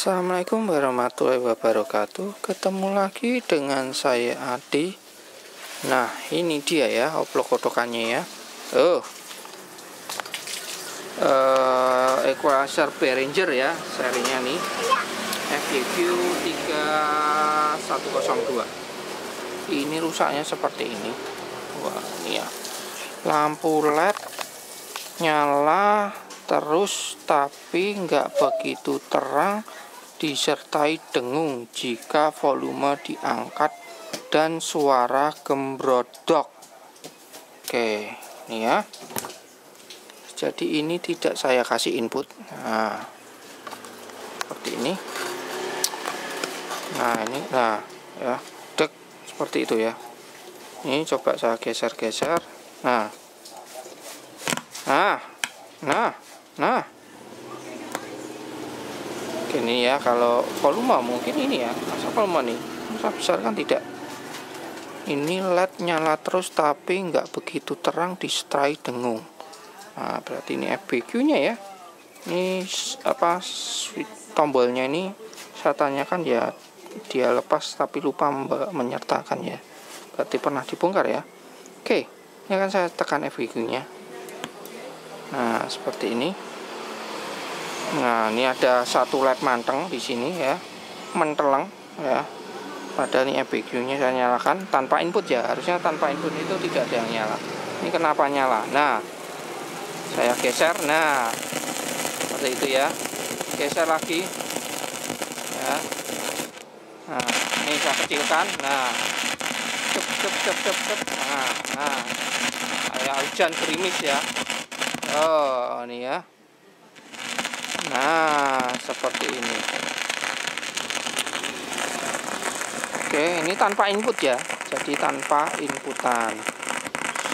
Assalamualaikum warahmatullahi wabarakatuh. Ketemu lagi dengan saya Adi. Nah, ini dia ya oplok-otokannya ya. Equalizer Behringer ya, serinya nih FGQ 3102. Ini rusaknya seperti ini. Wah, ini ya. Lampu LED nyala terus tapi nggak begitu terang, disertai dengung jika volume diangkat dan suara gembrodok. Oke, ini ya. Jadi ini tidak saya kasih input. Nah, seperti ini. Nah, ini ya, dek seperti itu ya. Ini coba saya geser-geser. Nah, gini ya. Kalau volume mungkin ini ya, masa volume nih masa besar kan tidak. Ini LED nyala terus tapi nggak begitu terang, disertai dengung. Nah, berarti ini FGQ nya ya. Ini apa, tombolnya ini saya tanyakan ya, dia lepas tapi lupa menyertakan ya, berarti pernah dibongkar ya. Oke, ini akan saya tekan FGQ nya. Nah, seperti ini. Nah, ini ada satu LED manteng di sini ya, menteleng ya. Pada ini FGQ-nya saya nyalakan tanpa input ya. Harusnya tanpa input itu tidak ada yang nyala. Ini kenapa nyala? Nah, saya geser. Nah, seperti itu ya. Geser lagi. Ya. Nah, ini saya kecilkan. Nah, cep. Nah, kayak hujan gerimis ya. Oh, ini ya. Nah, seperti ini. Oke, ini tanpa input ya. Jadi tanpa inputan.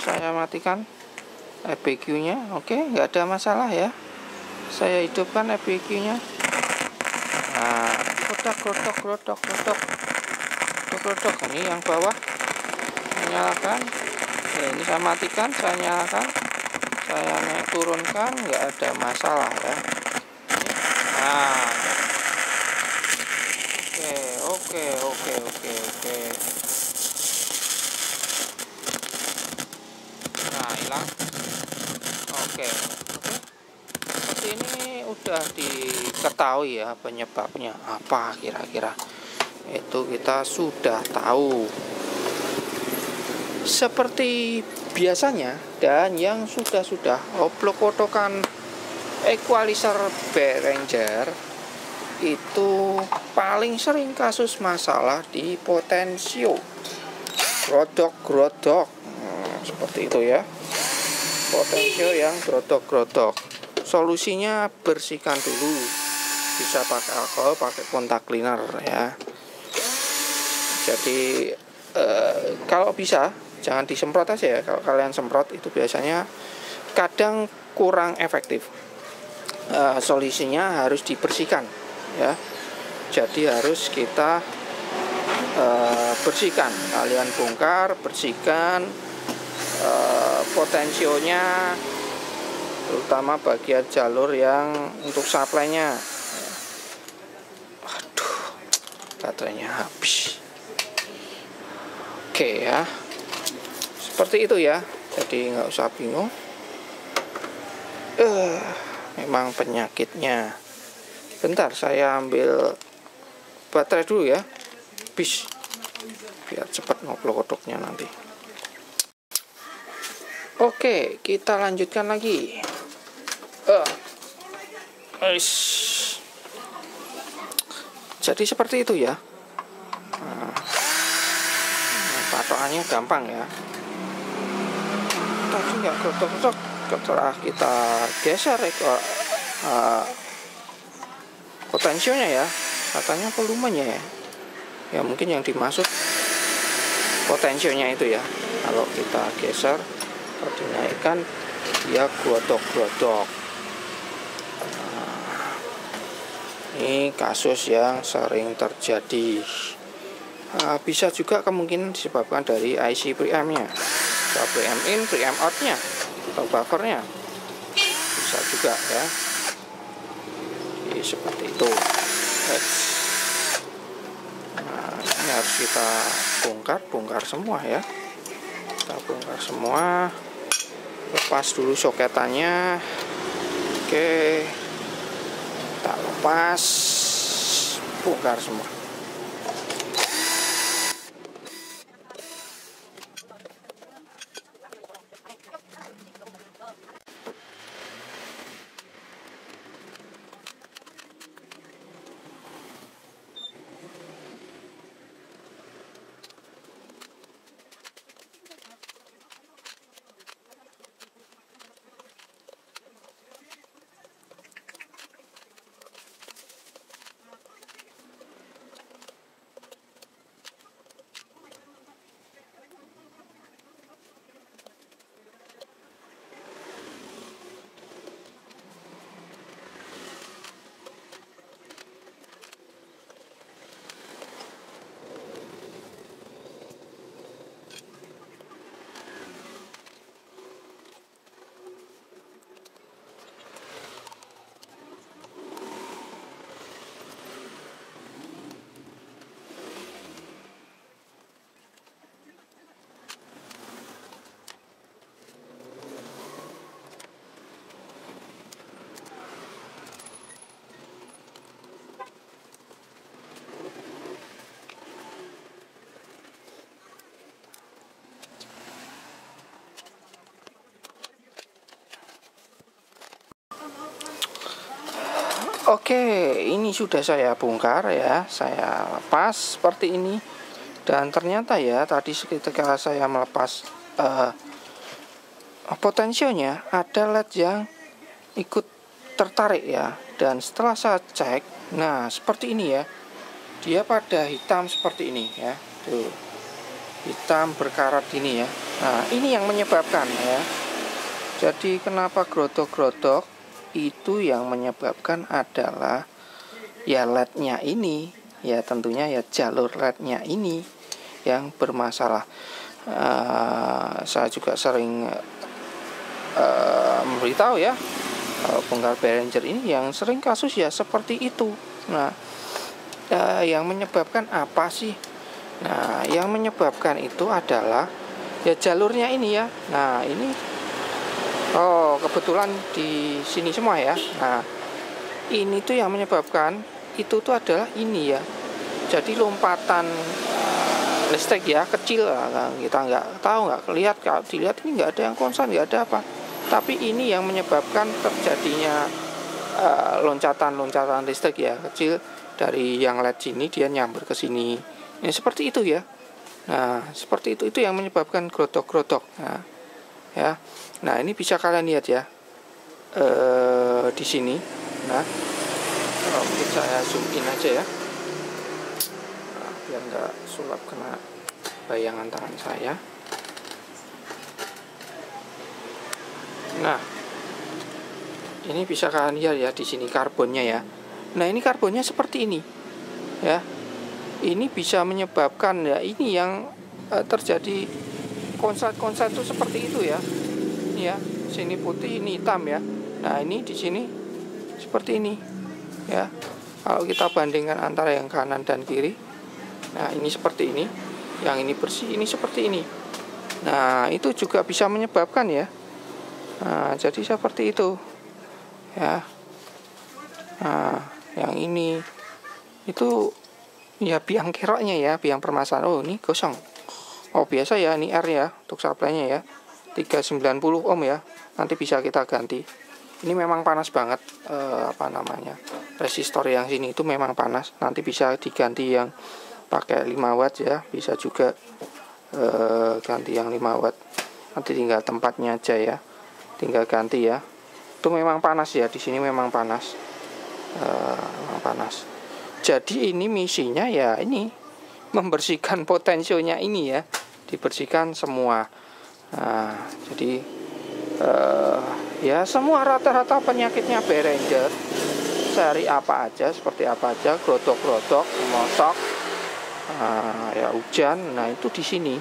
Saya matikan FGQ-nya. Oke, nggak ada masalah ya. Saya hidupkan FGQ-nya. Nah, godok. Ini yang bawah menyalakan. Oke, ini saya matikan, saya nyalakan. Saya turunkan, nggak ada masalah ya. Nah, oke. Nah, hilang. Oke. Seperti ini udah diketahui ya penyebabnya apa kira-kira. Itu kita sudah tahu. Seperti biasanya, dan yang sudah oplok-otokan equalizer Behringer itu paling sering kasus masalah di potensio, grodok. Seperti itu ya, potensio yang grodok. Solusinya bersihkan dulu, bisa pakai alkohol, pakai kontak cleaner ya. Jadi kalau bisa jangan disemprot aja ya. Kalau kalian semprot itu biasanya kadang kurang efektif. Solusinya harus dibersihkan ya. Jadi harus kita bersihkan. Kalian bongkar, bersihkan potensionya, terutama bagian jalur yang untuk supply-nya. Aduh, baterainya habis. Oke ya, seperti itu ya. Jadi nggak usah bingung. Memang penyakitnya. Bentar, saya ambil baterai dulu ya, biar cepat ngoplok-oploknya nanti. Oke, kita lanjutkan lagi. Jadi seperti itu ya. Patokannya gampang ya. Tadi nggak grodok-grodok. Setelah kita geser potensionya ya, katanya volumenya ya mungkin yang dimaksud potensionya itu ya. Kalau kita geser atau dinaikkan, dia grodok. Ini kasus yang sering terjadi. Bisa juga kemungkinan disebabkan dari IC preamp-nya, preamp in, preamp out-nya, atau buffernya, bisa juga ya. Jadi seperti itu. Nah, ini harus kita bongkar semua ya. Kita bongkar semua, lepas dulu soketannya. Oke, kita lepas, bongkar semua. Oke, ini sudah saya bongkar ya, saya lepas seperti ini. Dan ternyata ya tadi ketika saya melepas potensionya, ada LED yang ikut tertarik ya. Dan setelah saya cek, nah seperti ini ya, dia pada hitam seperti ini ya, tuh hitam berkarat ini ya. Nah ini yang menyebabkan ya. Jadi kenapa grotok-grotok, itu yang menyebabkan adalah ya LED-nya ini ya, tentunya ya jalur LED-nya ini yang bermasalah. Saya juga sering memberitahu ya, bongkar Behringer ini yang sering kasus ya seperti itu. Nah yang menyebabkan apa sih? Nah yang menyebabkan itu adalah ya jalurnya ini ya. Nah ini kebetulan di sini semua ya. Nah ini tuh yang menyebabkan itu tuh adalah ini ya. Jadi lompatan listrik ya kecil lah, kita nggak tahu, nggak lihat. Kalau dilihat ini nggak ada yang konstan, nggak ada apa. Tapi ini yang menyebabkan terjadinya loncatan listrik ya kecil dari yang LED sini dia nyamber ke sini. Ya, seperti itu ya. Nah seperti itu yang menyebabkan grotok-grotok. Nah ini bisa kalian lihat ya di sini. Nah mungkin saya zoom in aja ya, biar nggak sulap kena bayangan tangan saya. Nah ini bisa kalian lihat ya di sini karbonnya ya. Nah ini karbonnya seperti ini ya. Ini bisa menyebabkan ya, ini yang terjadi konslet-konslet itu seperti itu ya. Ini ya, sini putih, ini hitam ya. Nah ini di sini seperti ini ya. Kalau kita bandingkan antara yang kanan dan kiri, nah ini seperti ini, yang ini bersih, ini seperti ini. Nah itu juga bisa menyebabkan ya. Nah jadi seperti itu ya. Nah yang ini itu ya biang keroknya ya, biang permasalahan. Oh ini gosong. Oh biasa ya, ini R ya untuk supply-nya ya, 390 ohm ya. Nanti bisa kita ganti. Ini memang panas banget, resistor yang sini itu memang panas. Nanti bisa diganti yang pakai 5 watt ya, bisa juga ganti yang 5 watt. Nanti tinggal tempatnya aja ya, tinggal ganti ya. Itu memang panas ya, di sini memang panas. Memang panas. Jadi ini misinya ya ini membersihkan potensionya ini ya, dibersihkan semua. Nah, jadi ya semua rata-rata penyakitnya Behringer, seri apa aja, seperti apa aja, grotok-grotok, mosok, ya hujan. Nah itu di sini.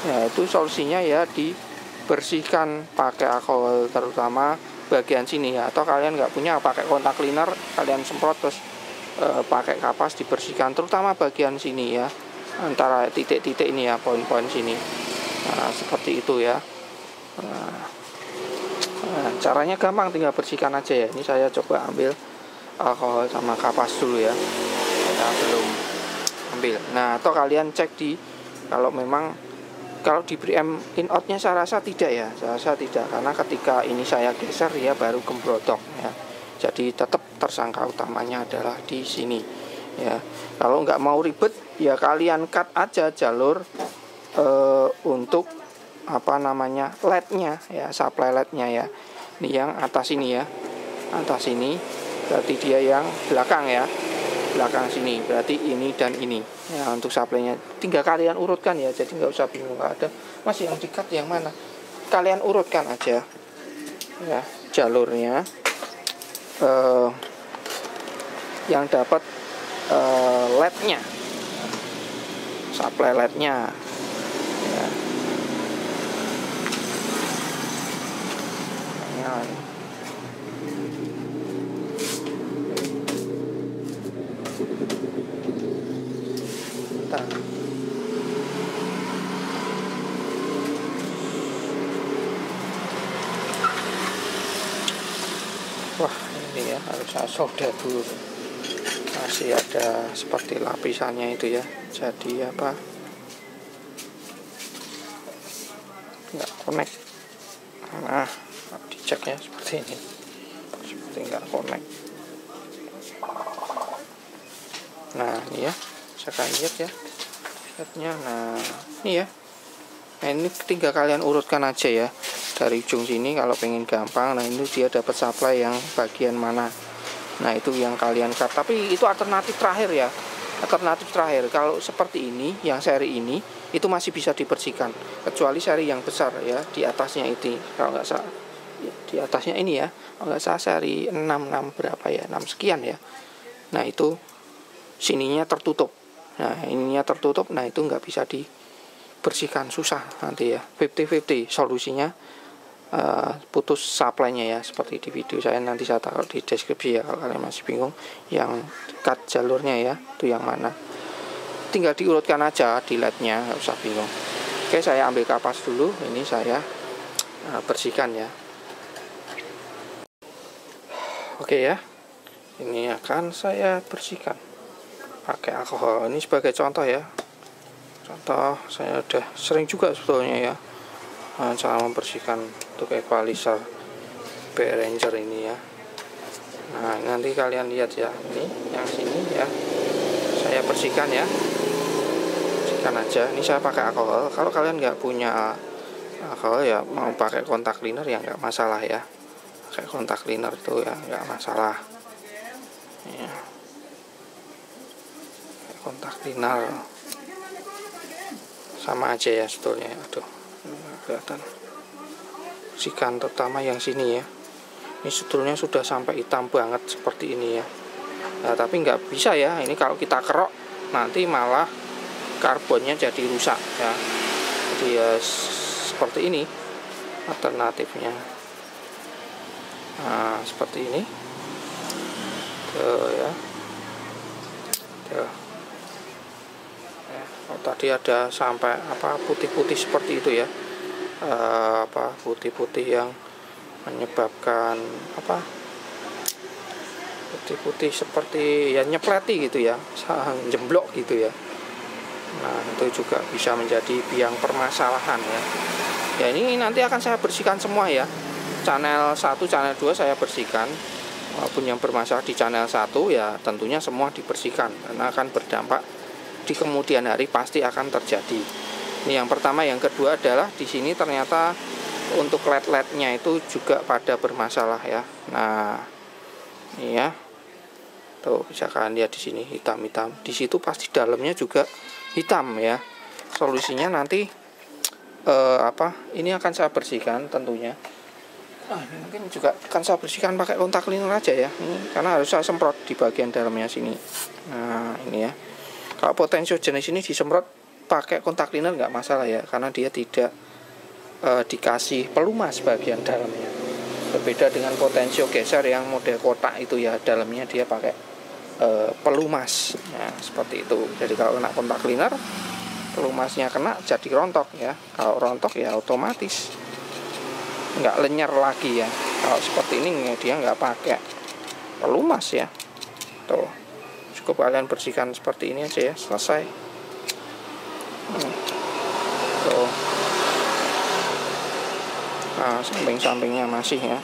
Ya itu solusinya ya dibersihkan pakai alkohol, terutama bagian sini ya. Atau kalian nggak punya pakai kontak cleaner, kalian semprot terus pakai kapas dibersihkan, terutama bagian sini ya, antara titik-titik ini ya, poin-poin sini. Nah, seperti itu ya. Nah, caranya gampang, tinggal bersihkan aja ya. Ini saya coba ambil alkohol sama kapas dulu ya. Saya belum ambil. Nah, atau kalian cek kalau di preamp in outnya saya rasa tidak ya, saya rasa tidak, karena ketika ini saya geser ya baru gembrotok ya. Jadi tetap tersangka utamanya adalah di sini ya. Kalau nggak mau ribet ya kalian cut aja jalur untuk LED-nya ya, supply LED-nya ya. Ini yang atas ini ya, atas ini berarti dia yang belakang ya, belakang sini berarti ini dan ini ya. Untuk supply-nya tinggal kalian urutkan ya, jadi nggak usah bingung, nggak ada Mas yang di-cut yang mana, kalian urutkan aja ya jalurnya. Yang dapat LED-nya, supply LED-nya ya. Wah, ini ya harus saya solder dulu, masih ada seperti lapisannya itu ya. Jadi nggak connect. Nah, dicek ya seperti ini, seperti nggak connect. Nah ini ya, saya lihat ya lihatnya. Nah ini ya, nah ini tinggal kalian urutkan aja ya dari ujung sini kalau pengen gampang. Nah ini dia dapat supply yang bagian mana, nah itu yang kalian cut. Tapi itu alternatif terakhir ya, alternatif terakhir. Kalau seperti ini yang seri ini itu masih bisa dibersihkan, kecuali seri yang besar ya, di atasnya itu kalau nggak salah, di atasnya ini ya, kalau nggak salah seri 66 berapa ya, 6 sekian ya. Nah itu sininya tertutup, nah ininya tertutup, nah itu nggak bisa dibersihkan, susah nanti ya. 50-50 solusinya, putus supply-nya ya, seperti di video saya, nanti saya taruh di deskripsi ya kalau kalian masih bingung yang cut jalurnya ya itu yang mana, tinggal diurutkan aja di LED-nya, nggak usah bingung. Oke, saya ambil kapas dulu, ini saya bersihkan ya. Oke ya, ini akan saya bersihkan pakai alkohol. Ini sebagai contoh ya, contoh saya udah sering juga sebetulnya ya cara membersihkan untuk equalizer Behringer ini ya. Nah nanti kalian lihat ya, ini yang sini ya saya bersihkan ya, bersihkan aja. Ini saya pakai alkohol. Kalau kalian nggak punya alkohol ya mau pakai kontak cleaner ya nggak masalah ya, pakai kontak cleaner itu ya nggak masalah ya. Kontak cleaner sama aja ya sebetulnya. Aduh, kelihatan bersihkan terutama yang sini ya. Ini sebetulnya sudah sampai hitam banget seperti ini ya. Nah, tapi nggak bisa ya, ini kalau kita kerok nanti malah karbonnya jadi rusak ya. Jadi ya seperti ini alternatifnya. Nah seperti ini tuh ya. Tuh. Oh, tadi ada sampai putih-putih seperti itu ya, putih-putih yang menyebabkan putih-putih seperti ya nyepleti gitu ya, jemblok gitu ya. Nah itu juga bisa menjadi biang permasalahan ya. Ya ini nanti akan saya bersihkan semua ya, channel 1, channel 2 saya bersihkan. Walaupun yang bermasalah di channel 1 ya tentunya semua dibersihkan, karena akan berdampak di kemudian hari, pasti akan terjadi. Ini yang pertama. Yang kedua adalah di sini ternyata untuk LED-nya itu juga pada bermasalah ya. Nah ini ya, tuh bisa kalian lihat di sini hitam-hitam, di situ pasti dalamnya juga hitam ya. Solusinya nanti ini akan saya bersihkan tentunya. Ini mungkin juga akan saya bersihkan pakai kontak cleaner aja ya, ini karena harus saya semprot di bagian dalamnya sini. Nah ini ya, kalau potensio jenis ini disemprot pakai kontak cleaner nggak masalah ya, karena dia tidak dikasih pelumas bagian dalamnya. Berbeda dengan potensio geser yang model kotak itu ya, dalamnya dia pakai pelumas. Nah, seperti itu. Jadi kalau kena kontak cleaner, pelumasnya kena jadi rontok ya. Kalau rontok ya otomatis nggak lenyer lagi ya. Kalau seperti ini dia nggak pakai pelumas ya. Tuh, cukup kalian bersihkan seperti ini aja ya, selesai. Tuh. Nah, samping-sampingnya masih ya.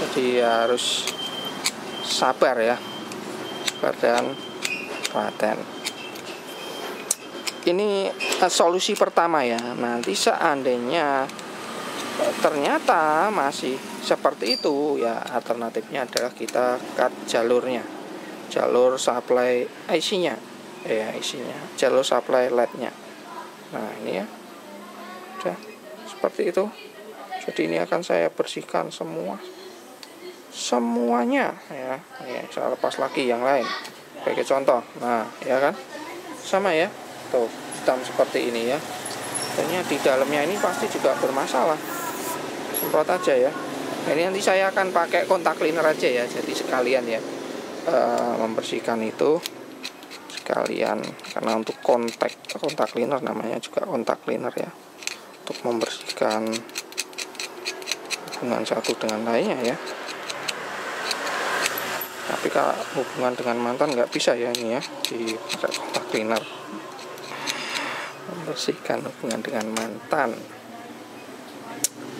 Jadi harus sabar ya, sabar dan telaten. Ini solusi pertama ya. Nanti seandainya ternyata masih seperti itu ya, alternatifnya adalah kita cut jalurnya, jalur supply IC-nya ya, IC-nya, jalur supply LED-nya. Nah ini ya, udah seperti itu. Jadi ini akan saya bersihkan semuanya ya. Saya lepas lagi yang lain sebagai contoh. Nah ya kan, sama ya, tuh hitam seperti ini ya. Ternyata di dalamnya ini pasti juga bermasalah. Semprot aja ya. Ini nanti saya akan pakai kontak cleaner aja ya. Jadi sekalian ya, membersihkan itu sekalian, karena untuk kontak cleaner namanya juga kontak cleaner ya, untuk membersihkan hubungan satu dengan lainnya ya. Tapi kalau hubungan dengan mantan nggak bisa ya ini ya, dipakai kontak cleaner. Membersihkan hubungan dengan mantan.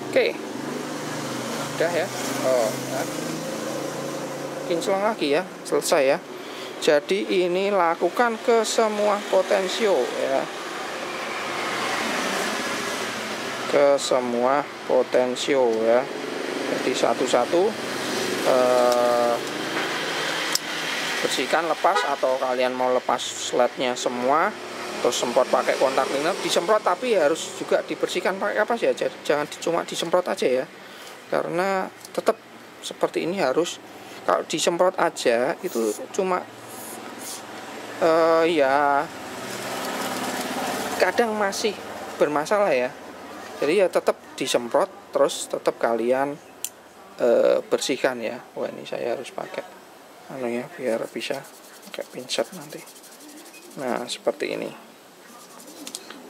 Oke, udah ya. Oh ya, kinclong lagi ya, selesai ya. Jadi ini lakukan ke semua potensio ya, ke semua potensio ya. Jadi satu-satu bersihkan, lepas, atau kalian mau lepas LED-nya semua terus semprot pakai kontak cleaner, disemprot tapi harus juga dibersihkan pakai kapas ya. Jangan cuma disemprot aja ya, karena tetap seperti ini harus. Kalau disemprot aja itu cuma ya kadang masih bermasalah ya. Jadi ya tetap disemprot, terus tetap kalian bersihkan ya. Wah ini saya harus pakai ya, biar bisa pakai pinset nanti. Nah seperti ini.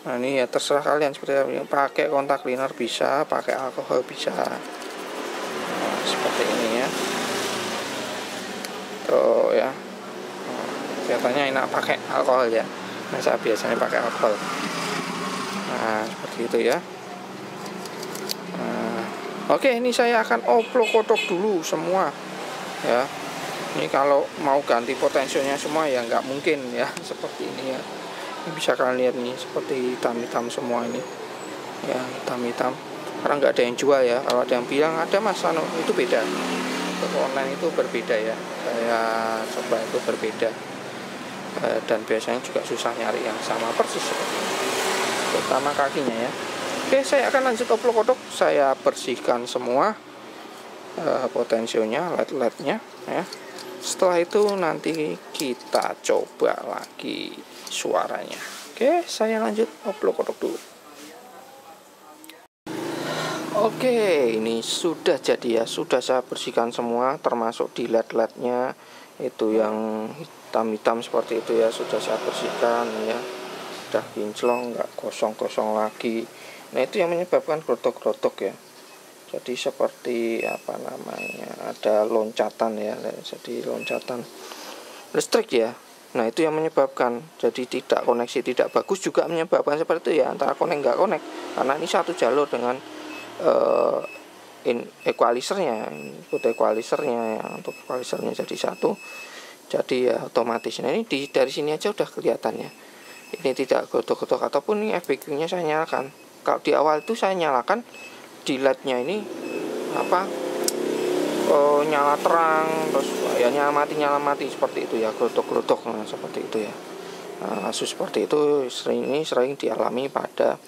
Nah ini ya terserah kalian, seperti apa. Pakai kontak cleaner bisa, pakai alkohol bisa. Nah, seperti ini ya. Tuh ya. Kelihatannya enak pakai alkohol ya. Nah saya biasanya pakai alkohol. Nah seperti itu ya. Nah, oke, ini saya akan oplok kotok dulu semua ya. Ini kalau mau ganti potensionya semua ya nggak mungkin ya, seperti ini ya. Ini bisa kalian lihat nih, seperti hitam-hitam semua ini ya, hitam-hitam, karena nggak ada yang jual ya. Kalau ada yang bilang ada mas, itu beda. Toko online itu berbeda ya, saya coba itu berbeda. Dan biasanya juga susah nyari yang sama persis seperti ini, terutama kakinya ya. Oke, saya akan lanjut oplok kodok. Saya bersihkan semua potensionya, LED-nya ya. Setelah itu nanti kita coba lagi suaranya. Oke, saya lanjut oplok kodok dulu. Oke, ini sudah jadi ya, sudah saya bersihkan semua, termasuk di LED-nya itu yang hitam-hitam seperti itu ya, sudah saya bersihkan ya. Udah kinclong, nggak kosong-kosong lagi. Nah itu yang menyebabkan gerotok-gerotok ya. Jadi seperti apa namanya, ada loncatan ya, jadi loncatan listrik ya. Nah itu yang menyebabkan, jadi tidak koneksi, tidak bagus juga menyebabkan seperti itu ya, antara konek nggak konek, karena ini satu jalur dengan equalizernya, input equalizernya ya, untuk equalizernya jadi satu, jadi ya otomatis. Nah ini dari sini aja udah kelihatannya ini tidak gerotok-gerotok, ataupun ini FBQ-nya saya nyalakan. Kalau di awal itu saya nyalakan di LED-nya ini nyala terang, terus ya nyala mati seperti itu ya, gerotok-gerotok. Nah, seperti itu ya. Nah, kasus seperti itu sering dialami pada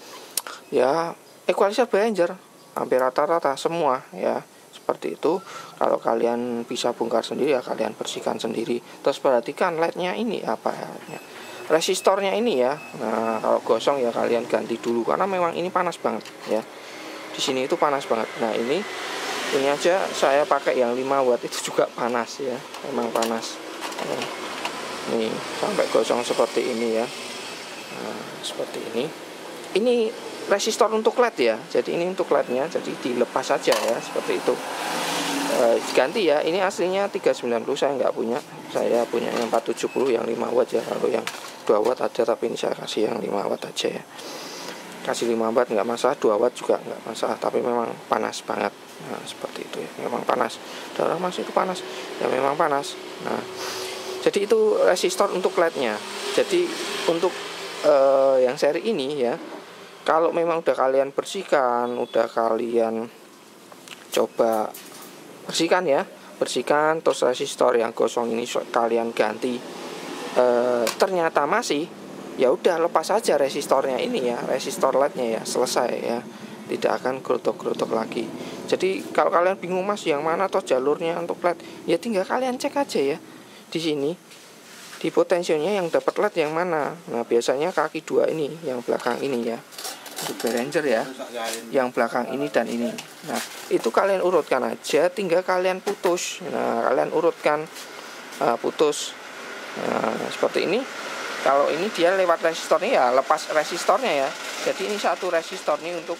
ya equalizer Behringer, hampir rata-rata semua ya seperti itu. Kalau kalian bisa bongkar sendiri ya kalian bersihkan sendiri. Terus perhatikan LED-nya ini resistornya ini ya. Nah kalau gosong ya kalian ganti dulu, karena memang ini panas banget ya. Di sini itu panas banget. Nah ini Ini aja saya pakai yang 5 watt itu juga panas ya, memang panas. Nih sampai gosong seperti ini ya. Nah, seperti ini. Ini resistor untuk LED ya. Jadi ini untuk LED-nya, jadi dilepas saja ya, seperti itu. Ganti ya. Ini aslinya 390, saya nggak punya. Saya punya yang 470 yang 5 watt ya. Kalau yang 2 watt ada, tapi ini saya kasih yang 5 watt aja ya. Kasih 5 watt nggak masalah, 2 watt juga nggak masalah, tapi memang panas banget. Nah, seperti itu ya. Memang panas. Darah Mas itu panas. Ya memang panas. Nah, jadi itu resistor untuk LED-nya. Jadi untuk yang seri ini ya, kalau memang udah kalian bersihkan, udah kalian coba bersihkan ya, bersihkan, terus resistor yang gosong ini kalian ganti, ternyata masih, ya udah lepas aja resistornya ini ya, resistor LED-nya ya, selesai ya, tidak akan gerotok-gerotok lagi. Jadi kalau kalian bingung Mas yang mana toh jalurnya untuk LED, ya tinggal kalian cek aja ya di sini. Di potensinya yang dapat LED yang mana? Nah, biasanya kaki 2 ini, yang belakang ini ya. Untuk Behringer ya. Yang belakang ini dan ini. Nah, itu kalian urutkan aja, tinggal kalian putus. Nah, kalian urutkan putus. Nah, seperti ini. Kalau ini dia lewat resistornya ya, lepas resistornya ya. Jadi ini satu resistor ini untuk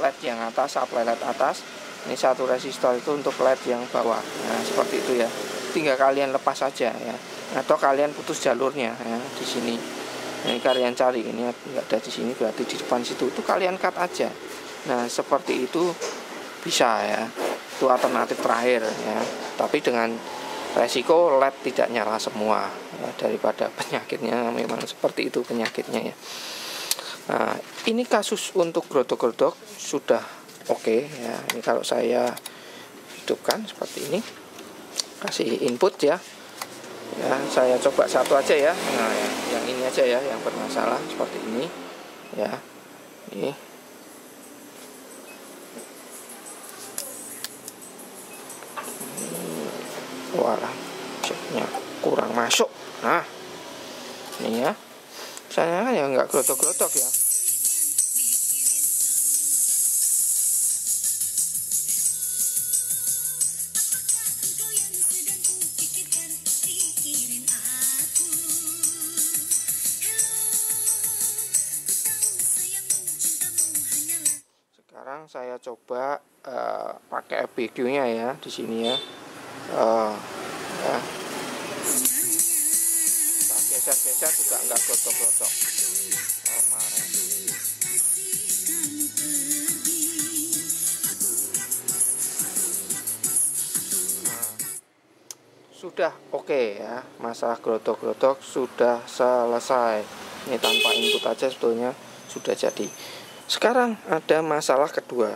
LED yang atas, supply LED atas. Ini satu resistor itu untuk LED yang bawah. Nah, seperti itu ya. Tinggal kalian lepas saja ya. Atau kalian putus jalurnya ya, di sini. Ini kalian cari, ini nggak ada di sini, berarti di depan situ itu kalian cut aja. Nah, seperti itu bisa ya. Itu alternatif terakhir ya. Tapi dengan resiko LED tidak nyala semua ya, daripada penyakitnya memang seperti itu penyakitnya ya. Nah, ini kasus untuk gerodok-gerodok sudah oke ya. Ini kalau saya hidupkan seperti ini, kasih input ya. Ya, saya coba satu aja ya. Nah, yang ini aja ya, yang bermasalah seperti ini. Ya. Ini. Walah, chipnya kurang masuk. Nah. Ini ya. Saya kan ya nggak gerotok-gerotok ya. Sekarang saya coba pakai FBQ-nya ya di sini ya. Ya. Geser-geser juga nggak gotok-gotok, normal ya. Nah, sudah oke ya, masalah gerotok-gerotok sudah selesai. Ini tanpa input aja sebetulnya sudah jadi. Sekarang ada masalah kedua,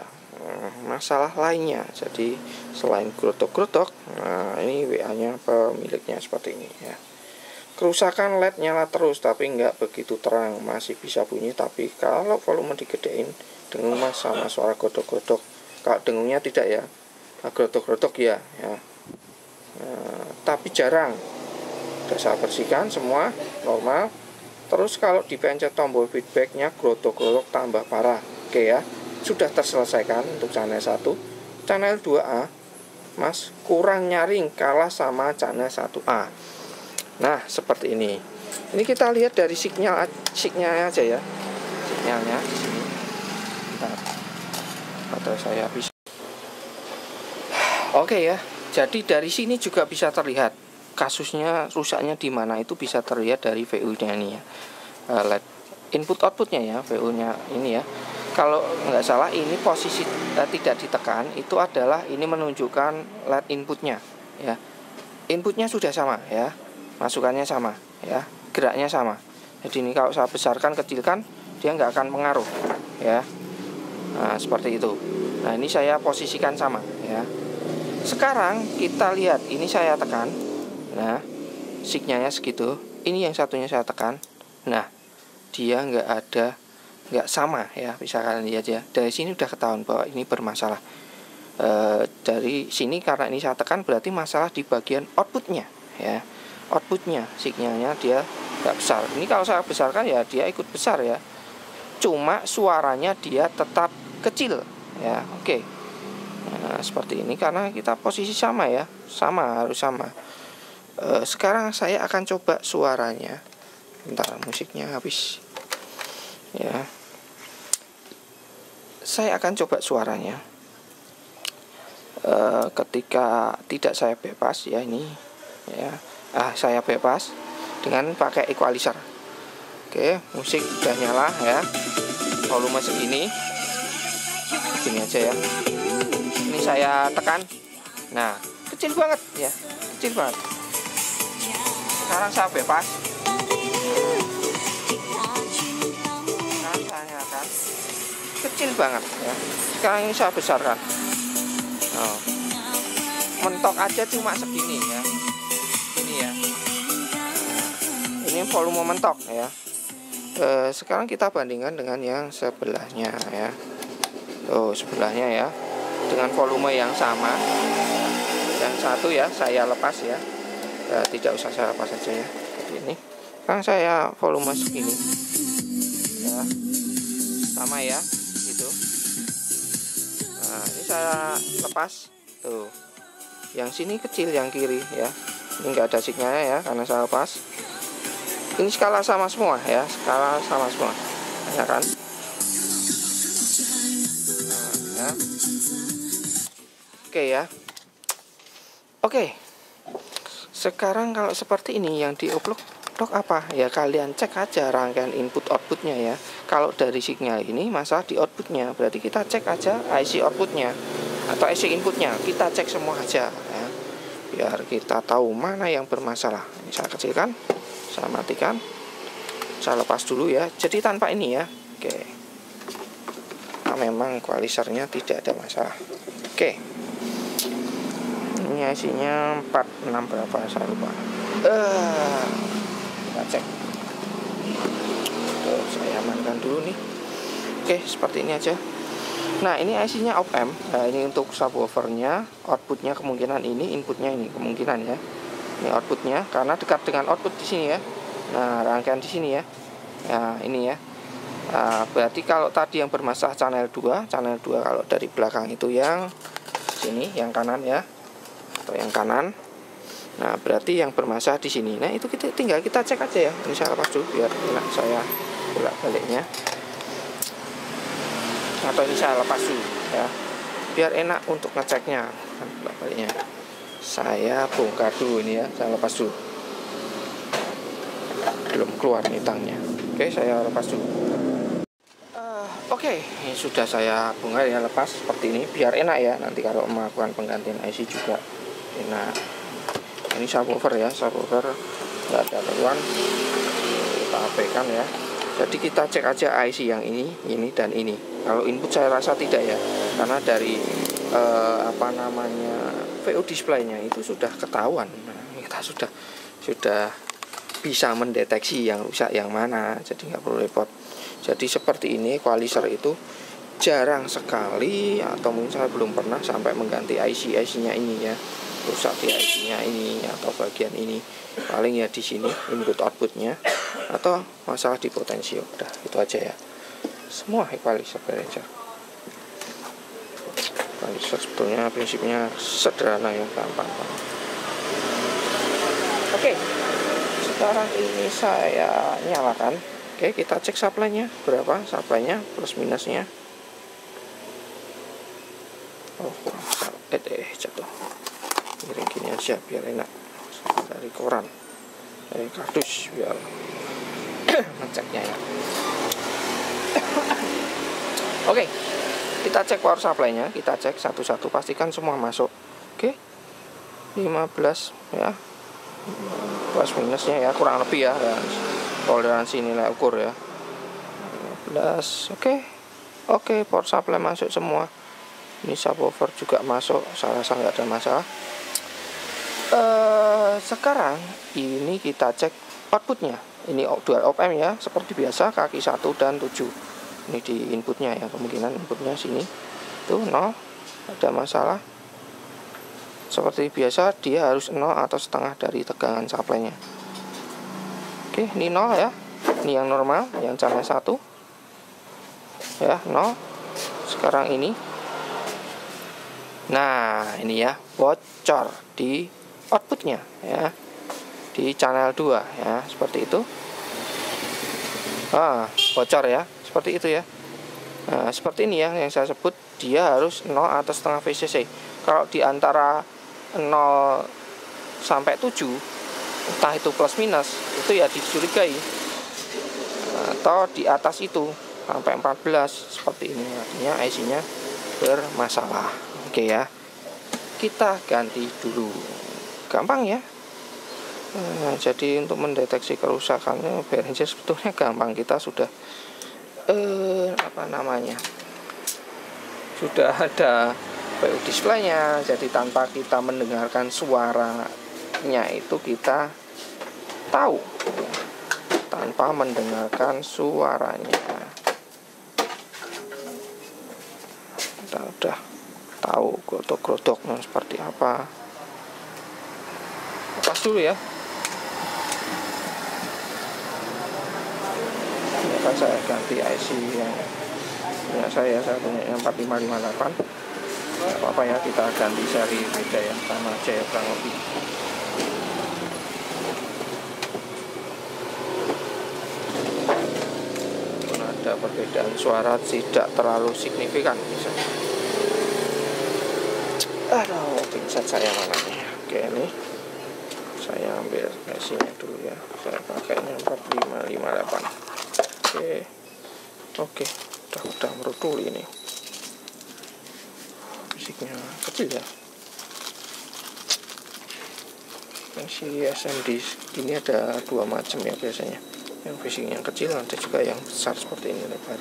masalah lainnya. Jadi selain gerotok-gerotok, nah ini WA-nya pemiliknya seperti ini ya. Kerusakan LED nyala terus tapi nggak begitu terang, masih bisa bunyi, tapi kalau volume digedein dengung Mas sama suara godok-godok. Kalau dengungnya tidak ya, gerotok-gerotok ya. Tapi jarang. Sudah saya bersihkan semua normal. Terus kalau dipencet tombol feedbacknya gerotok-gerotok tambah parah. Oke ya, sudah terselesaikan untuk channel 1. Channel 2A Mas kurang nyaring, kalah sama channel 1A. Nah, seperti ini. Ini kita lihat dari signalnya aja ya. Signalnya di sini. Bentar. Atau saya bisa. Oke ya. Jadi dari sini juga bisa terlihat kasusnya rusaknya di mana, itu bisa terlihat dari VU-nya ini ya. LED input outputnya ya, VU-nya ini ya. Kalau nggak salah ini posisi tidak ditekan, itu adalah ini menunjukkan LED inputnya ya. Inputnya sudah sama ya. Masukannya sama ya, geraknya sama. Jadi ini kalau saya besarkan kecilkan dia nggak akan pengaruh ya. Nah, seperti itu. Nah, ini saya posisikan sama ya. Sekarang kita lihat, ini saya tekan. Nah, signalnya segitu. Ini yang satunya saya tekan. Nah, dia nggak sama ya. Bisa kalian lihat ya. Dari sini udah ketahuan bahwa ini bermasalah. Dari sini karena ini saya tekan berarti masalah di bagian outputnya ya. Outputnya, signalnya dia nggak besar. Ini kalau saya besarkan ya dia ikut besar ya. Cuma suaranya dia tetap kecil ya. Oke. Nah, seperti ini karena kita posisi sama ya, harus sama. Sekarang saya akan coba suaranya. Bentar, musiknya habis. Ya. Saya akan coba suaranya. Ketika tidak saya bebas ya ini ya. Saya bebas dengan pakai equalizer. Oke, musik udah nyala ya. Volume segini. Gini aja ya. Ini saya tekan. Nah, kecil banget ya. Kecil banget. Sekarang saya bebas. Sekarang saya nyalakan. Kecil banget ya. Sekarang ini saya besarkan. Oh. Mentok aja cuma segini ya. Ini ya. Ini volume mentok ya. Sekarang kita bandingkan dengan yang sebelahnya ya. Sebelahnya ya. Dengan volume yang sama. Yang satu ya saya lepas ya. Tidak usah saya lepas saja ya. Seperti ini. Sekarang saya volume segini. Ya. Sama ya. Gitu. Nah, ini saya lepas. Tuh. Yang sini kecil, yang kiri ya. Ini enggak ada signalnya ya karena saya lepas. Ini skala sama semua ya, skala sama semua. Ya kan? Nah, ya. Oke ya. Oke. Sekarang kalau seperti ini yang diupload apa? Ya kalian cek aja rangkaian input outputnya ya. Kalau dari signal ini masalah di outputnya, berarti kita cek aja IC outputnya atau IC inputnya. Kita cek semua aja ya. Biar kita tahu mana yang bermasalah. Ini saya kecilkan, saya matikan, saya lepas dulu ya. Jadi tanpa ini ya. Oke. Nah, memang equalizernya tidak ada masalah. Oke. Ini IC-nya 46 berapa saya lupa. Kita cek. Tuh, saya amankan dulu nih. Oke, seperti ini aja. Nah, ini IC-nya op-amp. Nah, ini untuk subwoofernya, outputnya kemungkinan ini, inputnya ini kemungkinan ya. Ini outputnya karena dekat dengan output di sini ya. Nah, rangkaian di sini ya. Nah, ini ya. Berarti kalau tadi yang bermasalah channel 2 kalau dari belakang itu yang sini, yang kanan ya. Atau yang kanan. Nah, berarti yang bermasalah di sini. Nah, itu tinggal kita cek aja ya. Ini saya lepas dulu biar enak saya bolak-baliknya. Atau ini saya lepas dulu ya. Biar enak untuk ngeceknya. Bolak-baliknya. Saya bongkar dulu ini ya. Saya lepas dulu. Belum keluar nih tangnya. Oke, saya lepas dulu. Oke, ini sudah saya bongkar ya, lepas seperti ini biar enak ya nanti kalau melakukan penggantian IC juga. Nah, ini subwoofer ya, subwoofer nggak ada keluhan, kita abaikan ya. Jadi kita cek aja IC yang ini dan ini. Kalau input saya rasa tidak ya, karena dari VO displaynya itu sudah ketahuan. Nah, kita sudah bisa mendeteksi yang rusak yang mana, jadi nggak perlu repot. Jadi seperti ini equalizer itu jarang sekali atau mungkin saya belum pernah sampai mengganti IC-nya ini ya. Rusak di IC-nya ini atau bagian ini. Paling ya di sini input outputnya atau masalah di potensio. Udah itu aja ya. Semua equalizer belajar. Equalizer sebetulnya prinsipnya sederhana ya, gampang banget. Oke. Sekarang ini saya nyalakan. Oke, kita cek supply-nya berapa, supply-nya plus minusnya. Oh, jatuh. Miring gini aja biar enak. Dari koran, dari kardus biar ngeceknya ya. Oke, kita cek power supply-nya, kita cek satu-satu, pastikan semua masuk. Oke, 15 ya. Plus minusnya ya kurang lebih ya. Toleransi nilai ukur ya 15. Oke, power supply masuk semua. Ini subwoofer juga masuk, saya rasa nggak ada masalah. Sekarang ini kita cek outputnya. Ini dual op-amp ya, seperti biasa kaki 1 dan 7. Ini di inputnya ya, kemungkinan inputnya sini tuh 0, ada masalah. Seperti biasa dia harus 0 atau setengah dari tegangan supply-nya. Oke, ini 0 ya. Ini yang normal, yang channel 1. Ya, 0. Sekarang ini Nah ini ya, bocor di outputnya ya, di channel 2 ya, seperti itu. Bocor ya, seperti itu ya. Nah, seperti ini ya yang saya sebut, dia harus 0 atau setengah VCC. Kalau di antara 0 sampai 7, entah itu plus minus, itu ya dicurigai. Atau di atas itu sampai 14 seperti ini, artinya IC-nya bermasalah. Oke ya, kita ganti dulu, gampang ya. Jadi untuk mendeteksi kerusakannya Behringer sebetulnya gampang, kita sudah sudah ada PU displaynya, jadi tanpa kita mendengarkan suaranya itu kita tahu ya, tanpa mendengarkan suaranya kita udah tahu godok-godoknya seperti apa. Lepas dulu ya. Ini akan saya ganti IC yang punya saya punya yang 4558. Gak apa-apa ya, kita ganti seri beda ya, sama aja ya kurang lebih. Walaupun ada perbedaan suara tidak terlalu signifikan misalnya. Aduh, pinset saya mana nih. Oke, ini saya ambil IC-nya dulu ya, saya pakainya 4558. Oke, udah merudul ini. Fisiknya kecil ya. IC SMD ini ada dua macam ya biasanya. Yang fisiknya kecil, ada juga yang besar seperti ini lebar.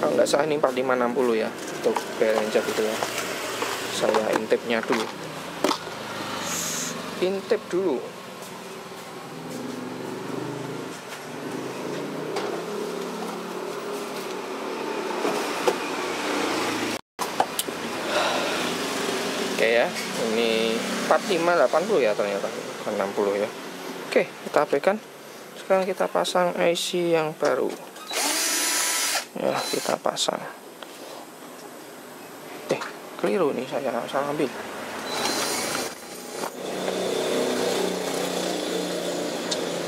Kalau nggak salah ini 4560 ya untuk Behringer itu ya. Saya intipnya dulu. Intip dulu. Oke ya, ini 4580 ya ternyata, bukan 60 ya. Oke, kita abaikan. Sekarang kita pasang IC yang baru. Ya, kita pasang. Keliru nih, saya salah ambil.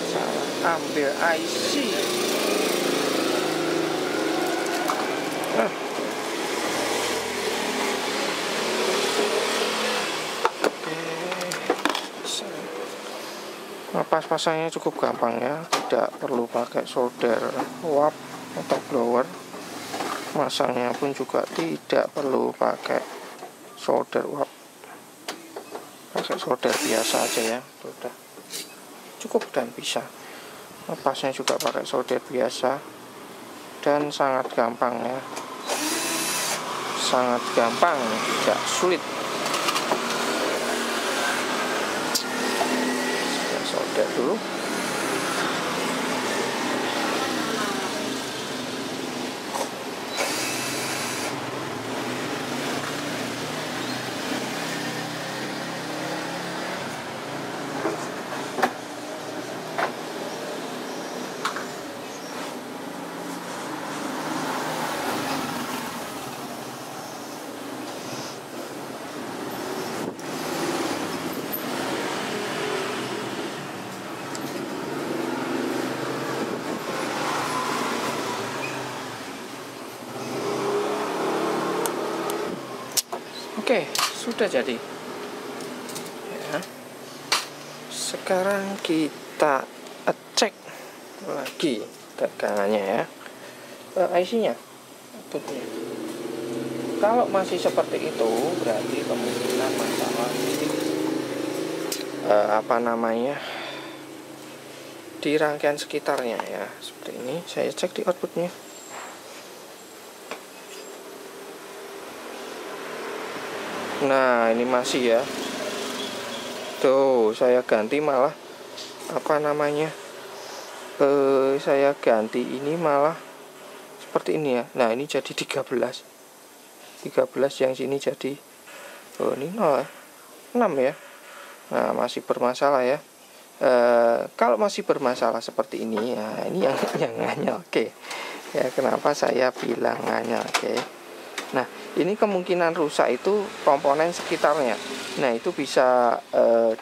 Salah ambil IC. Pas-pasangnya cukup gampang ya, tidak perlu pakai solder uap atau blower. Masangnya pun juga tidak perlu pakai solder uap, pakai solder biasa aja ya, sudah cukup dan bisa. Lepasnya juga pakai solder biasa dan sangat gampang ya, sangat gampang, tidak sulit. Solder dulu. Oke, sudah jadi ya. Sekarang kita cek lagi tegangannya ya, IC-nya. Kalau masih seperti itu, berarti kemungkinan masalah di rangkaian sekitarnya ya. Seperti ini, saya cek di outputnya. Nah, ini masih ya. Tuh, saya ganti malah saya ganti ini malah seperti ini ya. Nah, ini jadi 13 yang sini jadi ini 0 6 ya. Nah, masih bermasalah ya. Kalau masih bermasalah seperti ini ya, ini yang nganyel. Oke. Ya, kenapa saya bilang nganyel? Oke. Nah, ini kemungkinan rusak itu komponen sekitarnya. Nah, itu bisa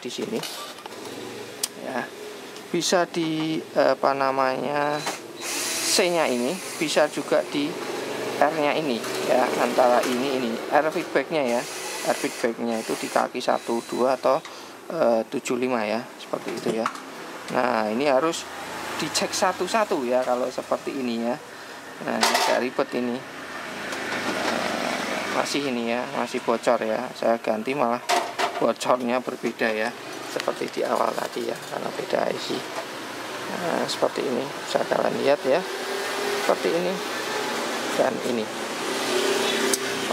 di sini ya, bisa di apa namanya, C-nya ini, bisa juga di R-nya ini ya, antara ini air feedbacknya ya. Air feedbacknya itu di kaki 1, 2 atau 75 ya, seperti itu ya. Nah, ini harus dicek satu-satu ya kalau seperti ini ya. Nah, agak ribet ini. Masih ini ya, masih bocor ya. Saya ganti malah bocornya berbeda ya, seperti di awal tadi ya, karena beda IC. Nah, seperti ini bisa kalian lihat ya, seperti ini dan ini.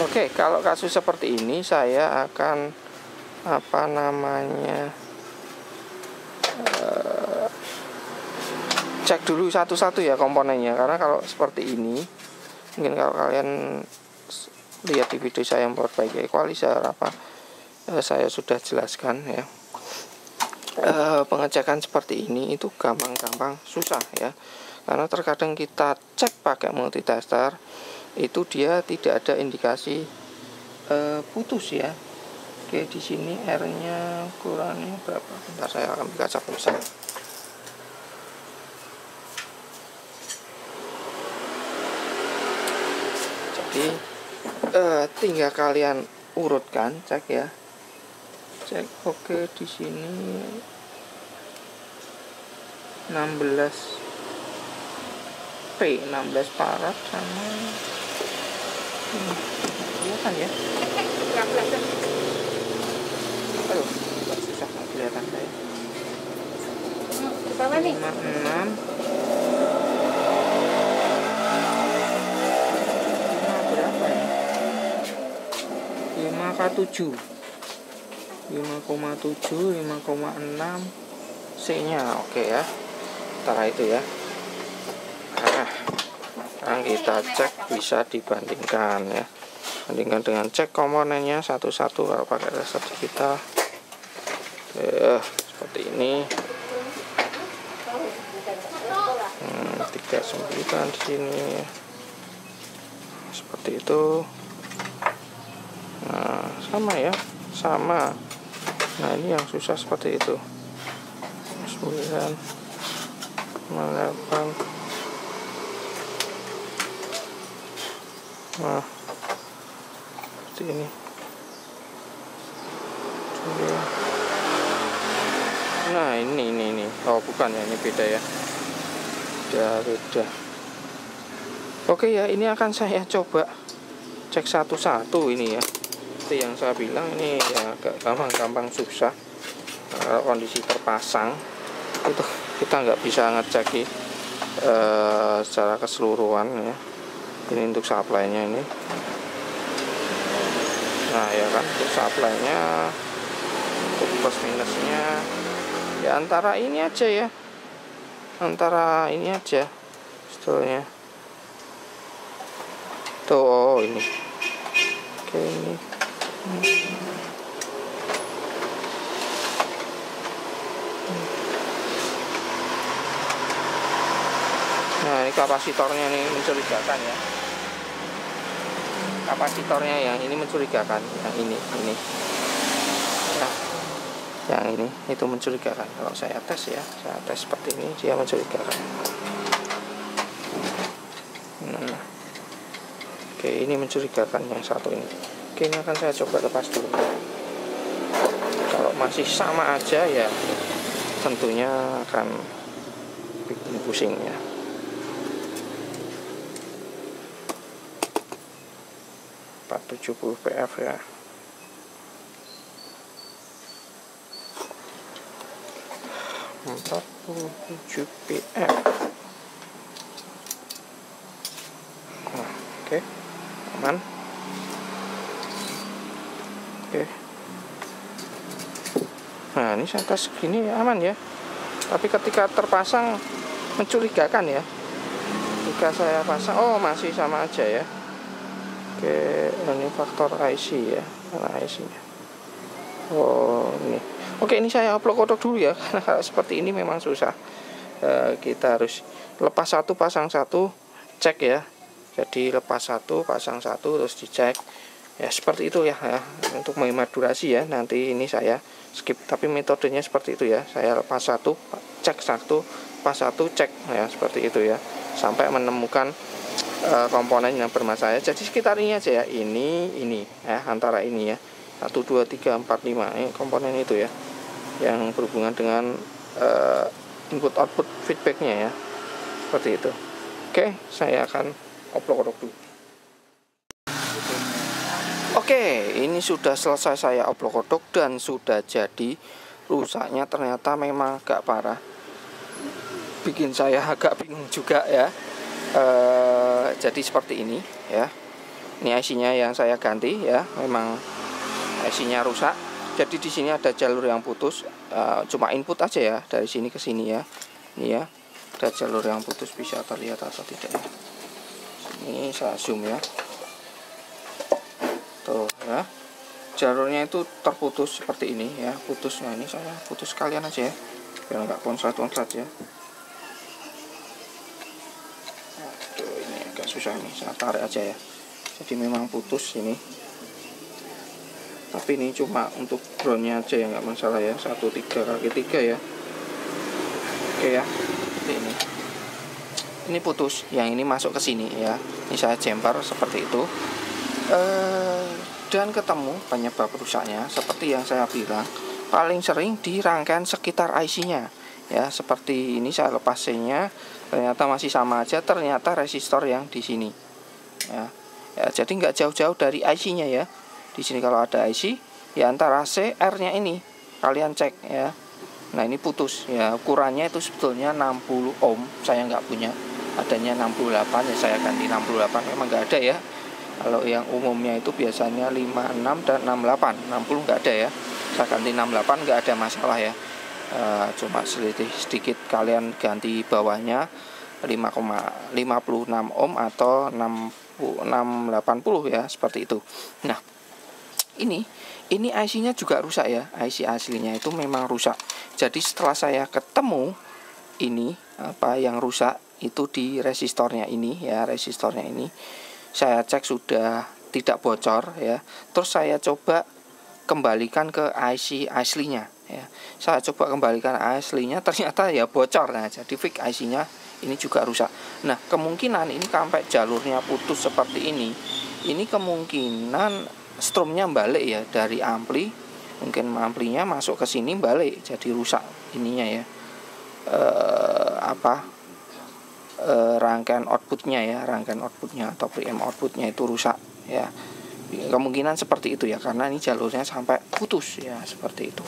Oke, kalau kasus seperti ini saya akan apa namanya, cek dulu satu-satu ya komponennya, karena kalau seperti ini mungkin kalau kalian lihat di video saya yang memperbaiki equalizer apa, saya sudah jelaskan ya. Pengecekan seperti ini itu gampang-gampang susah ya, karena terkadang kita cek pakai multitester itu dia tidak ada indikasi putus ya. Oke, di sini R-nya ukurannya berapa? Bentar, saya akan kaca pulsa. Jadi tinggal kalian urutkan, cek ya. Cek oke, di sini 16 parat sama kelihatan ya. Aduh, susah nggak kelihatan saya. Di bawah nih. 56 berapa ya? 5,7 5,6 C-nya oke ya. Antara itu ya. Nah, sekarang kita cek, bisa dibandingkan ya. Bandingkan dengan cek komponennya satu-satu kalau pakai resep kita. Seperti ini. 39 di sini. Seperti itu. Nah, sama ya. Sama. Nah, ini yang susah seperti itu. 9, 8. Nah, seperti ini. Nah, ini. Oh, bukan ya, ini beda ya. Beda. Oke ya, ini akan saya coba cek satu-satu ini ya. Seperti yang saya bilang, ini ya agak gampang susah. Kalau kondisi terpasang itu kita nggak bisa ngecek secara keseluruhan ya. Ini untuk supply-nya ini. Nah ya kan, untuk supply-nya, untuk plus minusnya ya antara ini aja ya, antara ini aja sebetulnya. Tuh, oh ini. Oke, ini. Nah, ini kapasitornya nih mencurigakan ya. Kapasitornya yang ini mencurigakan, yang ini. Nah, yang ini itu mencurigakan. Kalau saya tes ya, saya tes seperti ini, dia mencurigakan. Nah, oke, ini mencurigakan yang satu ini. Oke, ini akan saya coba lepas dulu. Kalau masih sama aja ya, tentunya akan bikin pusing ya. 470 PF ya. Empat 47 PF. Nah, oke, aman. Oke. Nah, ini saya tes segini ya, aman ya. Tapi ketika terpasang mencurigakan ya. Ketika saya pasang, oh masih sama aja ya. Oke, ini faktor IC ya, karena IC-nya. Oh, ini. Oke, ini saya upload kodok dulu ya, karena kalau seperti ini memang susah. Kita harus lepas satu, pasang satu, cek ya. Jadi lepas satu, pasang satu, terus dicek. Ya seperti itu ya, untuk menghemat durasi ya. Nanti ini saya skip, tapi metodenya seperti itu ya. Saya lepas satu, cek satu, pas satu, cek ya, seperti itu ya, sampai menemukan komponen yang bermasalah. Jadi sekitar ini aja ya, ini ya, antara ini ya, 1 2 3 4 5 ini komponen itu ya, yang berhubungan dengan input output feedbacknya ya, seperti itu. Oke, saya akan oplok-oplok dulu. Oke, ini sudah selesai saya oplok-oplok dan sudah jadi. Rusaknya ternyata memang agak parah, bikin saya agak bingung juga ya. Jadi seperti ini ya. Ini IC-nya yang saya ganti ya, memang IC-nya rusak. Jadi di sini ada jalur yang putus, cuma input aja ya, dari sini ke sini ya. Ini ya, ada jalur yang putus, bisa terlihat atau tidak ya. Ini saya zoom ya. Tuh ya, jalurnya itu terputus seperti ini ya, putus. Nah ini saya putus sekalian aja ya, biar nggak konslet-konslet ya. Aduh, ini agak susah nih, saya tarik aja ya. Jadi memang putus ini, tapi ini cuma untuk groundnya aja ya, nggak masalah ya. 1 3x3 ya. Oke ya, seperti ini. Ini putus, yang ini masuk ke sini ya. Ini saya jumper seperti itu. Dan ketemu penyebab rusaknya seperti yang saya bilang, paling sering di rangkaian sekitar IC-nya ya. Seperti ini saya lepas C-nya, ternyata masih sama aja, ternyata resistor yang di sini ya. Jadi nggak jauh-jauh dari IC-nya ya. Di sini kalau ada IC ya, antara C R-nya ini kalian cek ya. Nah ini putus ya, ukurannya itu sebetulnya 60 ohm, saya nggak punya, adanya 68 ya, saya ganti 68, memang nggak ada ya. Kalau yang umumnya itu biasanya 56 dan 68, 60 nggak ada ya. Saya ganti 68, nggak ada masalah ya. Cuma sedikit kalian ganti bawahnya 5,56 ohm atau 680 ya, seperti itu. Nah ini IC-nya juga rusak ya, IC aslinya itu memang rusak. Jadi setelah saya ketemu ini apa yang rusak itu di resistornya ini ya, resistornya ini saya cek sudah tidak bocor ya. Terus saya coba kembalikan ke IC aslinya ya. Saya coba kembalikan aslinya, ternyata ya bocor. Nah jadi fix IC-nya ini juga rusak. Nah kemungkinan ini sampai jalurnya putus seperti ini kemungkinan strumnya balik ya dari ampli. Mungkin amplinya masuk ke sini balik, jadi rusak ininya ya. Rangkaian outputnya ya, rangkaian outputnya atau preamp outputnya itu rusak ya. Kemungkinan seperti itu ya, karena ini jalurnya sampai putus ya, seperti itu.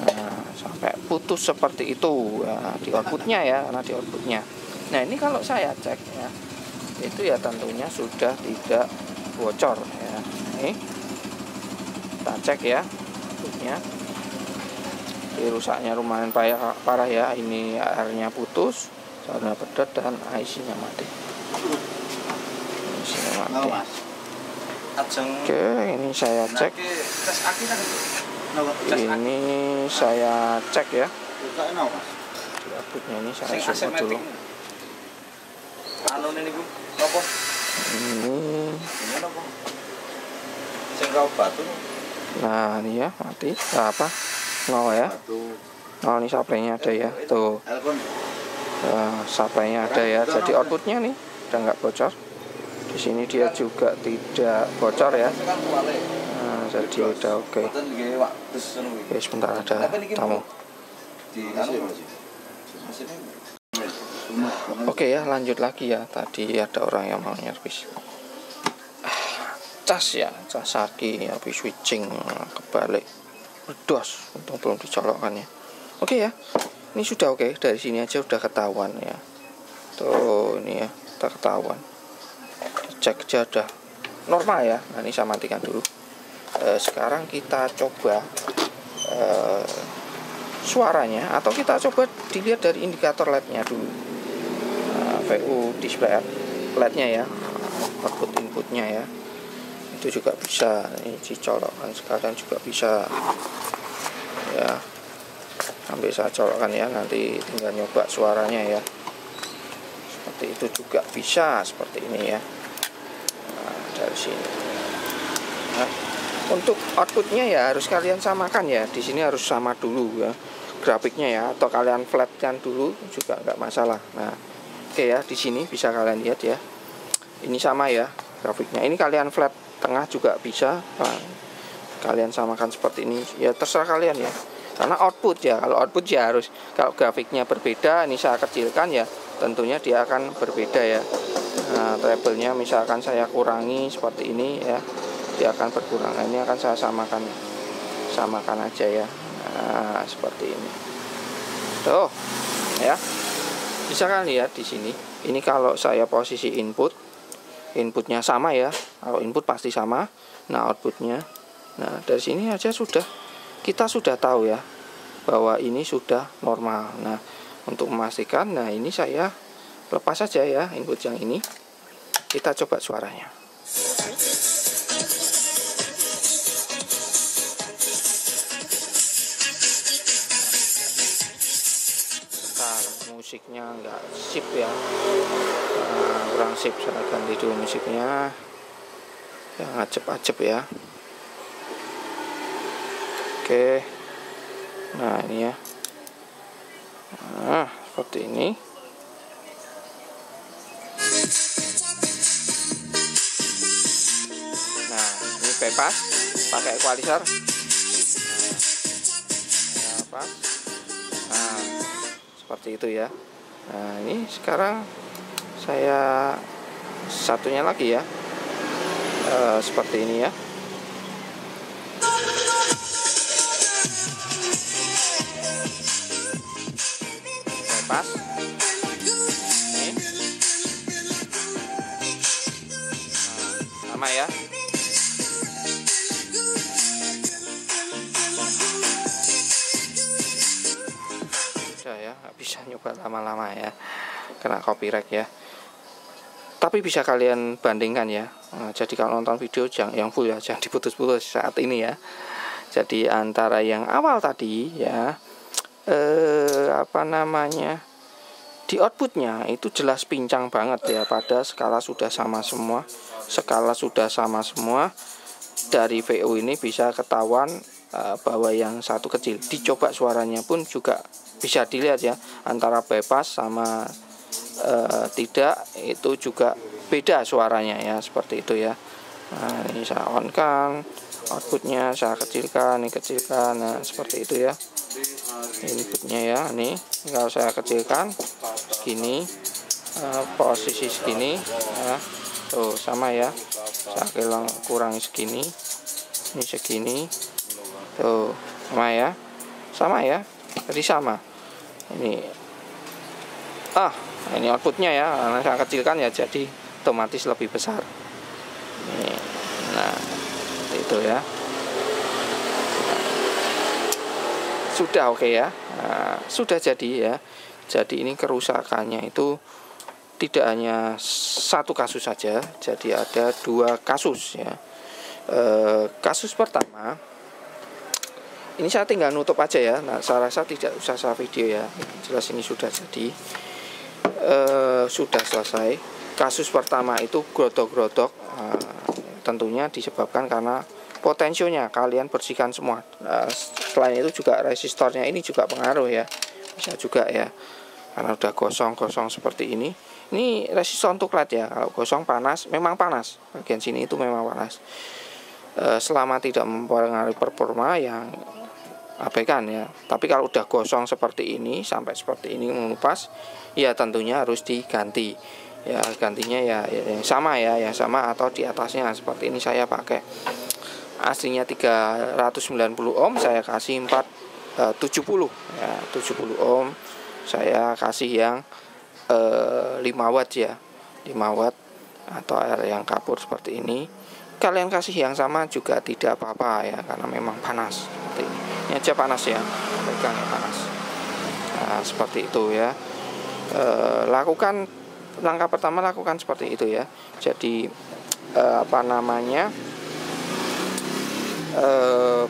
Nah, sampai putus seperti itu ya, di outputnya ya, karena di outputnya. Nah ini kalau saya cek ya, itu ya tentunya sudah tidak bocor ya. Ini kita cek ya outputnya. Ini rusaknya lumayan parah ya. Ini airnya putus, sarana pedot, dan IC-nya mati. IC-nya mati. Oke, ini saya cek. Ini saya cek ya. Di outputnya ini saya coba dulu. Nah ini ya mati. Apa? Nol ya. Nol, ini supply-nya ada ya. Tuh. Supply-nya ada ya. Jadi outputnya nih udah nggak bocor. Di sini dia juga tidak bocor ya. Nah, jadi udah oke. Oke, sebentar ada tamu. Oke ya, lanjut lagi ya. Tadi ada orang yang mau nyervis. Cas ya, cas aki habis switching kebalik. Ledos, untung belum dicolokkan ya. Oke ya. Ini sudah oke, dari sini aja udah ketahuan ya. Tuh, ini ya, udah ketahuan. Cek aja udah normal ya. Nah, ini saya matikan dulu. Sekarang kita coba suaranya, atau kita coba dilihat dari indikator LED-nya dulu. VU display LED-nya ya, output inputnya ya. Itu juga bisa, ini dicolokkan sekalian juga bisa ya. Sampai saya colokkan ya, nanti tinggal nyoba suaranya ya, seperti itu juga bisa, seperti ini ya. Nah, dari sini. Nah, untuk outputnya ya harus kalian samakan ya. Di sini harus sama dulu ya grafiknya ya, atau kalian flatkan dulu juga nggak masalah. Nah, oke ya, di sini bisa kalian lihat ya. Ini sama ya grafiknya. Ini kalian flat tengah juga bisa. Nah, kalian samakan seperti ini ya, terserah kalian ya. Karena output ya, kalau output ya harus, kalau grafiknya berbeda, ini saya kecilkan ya, tentunya dia akan berbeda ya. Nah, treble-nya misalkan saya kurangi seperti ini ya, dia akan berkurang. Nah, ini akan saya samakan aja ya. Nah, seperti ini tuh ya, bisa kan lihat di sini. Ini kalau saya posisi inputnya sama ya, kalau input pasti sama. Nah, outputnya, nah dari sini aja kita sudah tahu ya bahwa ini sudah normal. Nah, untuk memastikan, nah ini saya lepas saja ya input yang ini, kita coba suaranya. Musiknya enggak sip ya, kurang sip, saya ganti dulu musiknya yang acep-acep ya. Oke, nah ini ya, nah seperti ini. Nah, ini bebas pakai equalizer. Nah, seperti itu ya. Nah, ini sekarang saya satunya lagi ya, seperti ini ya. Bebas ini. Nah, sama ya. Ya, nggak bisa nyoba lama-lama ya, kena copyright ya. Tapi bisa kalian bandingkan ya. Nah, jadi kalau nonton video yang full ya, jangan diputus-putus saat ini ya. Jadi antara yang awal tadi ya, di outputnya itu jelas pincang banget ya, pada skala sudah sama semua. Dari VO ini bisa ketahuan bahwa yang satu kecil. Dicoba suaranya pun juga bisa dilihat ya, antara bypass sama tidak, itu juga beda suaranya ya, seperti itu ya. Nah, ini saya on kan, outputnya saya kecilkan, ini kecilkan. Nah, seperti itu ya inputnya ya. Nih kalau saya kecilkan segini, posisi segini ya, tuh sama ya. Saya kurangi segini, ini segini, tuh sama ya, jadi sama. Ini outputnya ya, karena saya kecilkan ya, jadi otomatis lebih besar. Nah, itu ya. Sudah oke ya. Nah, sudah jadi ya. Jadi ini kerusakannya itu tidak hanya satu kasus saja, jadi ada 2 kasus ya. Kasus pertama, ini saya tinggal nutup aja ya. Nah, saya rasa tidak usah saya video ya, jelas ini sudah jadi, sudah selesai. Kasus pertama itu grotok-grotok, tentunya disebabkan karena potensionya kalian bersihkan semua. Selain itu juga resistornya ini juga pengaruh ya, bisa juga ya, karena udah gosong-gosong seperti ini. Ini resistor untuk LED ya, kalau gosong panas, memang panas, bagian sini itu memang panas. Selama tidak mempengaruhi performa yang abaikan ya. Tapi kalau udah gosong seperti ini, sampai seperti ini mengelupas, ya tentunya harus diganti ya. Gantinya ya yang sama ya, yang sama atau di atasnya. Seperti ini saya pakai aslinya 390 ohm, saya kasih 70 ya, 70 ohm saya kasih yang 5 watt ya, 5 watt atau air yang kapur seperti ini. Kalian kasih yang sama juga tidak apa-apa ya, karena memang panas seperti ini. Ini aja panas ya, pegang ya panas. Nah, seperti itu ya. Lakukan langkah pertama, lakukan seperti itu ya. Jadi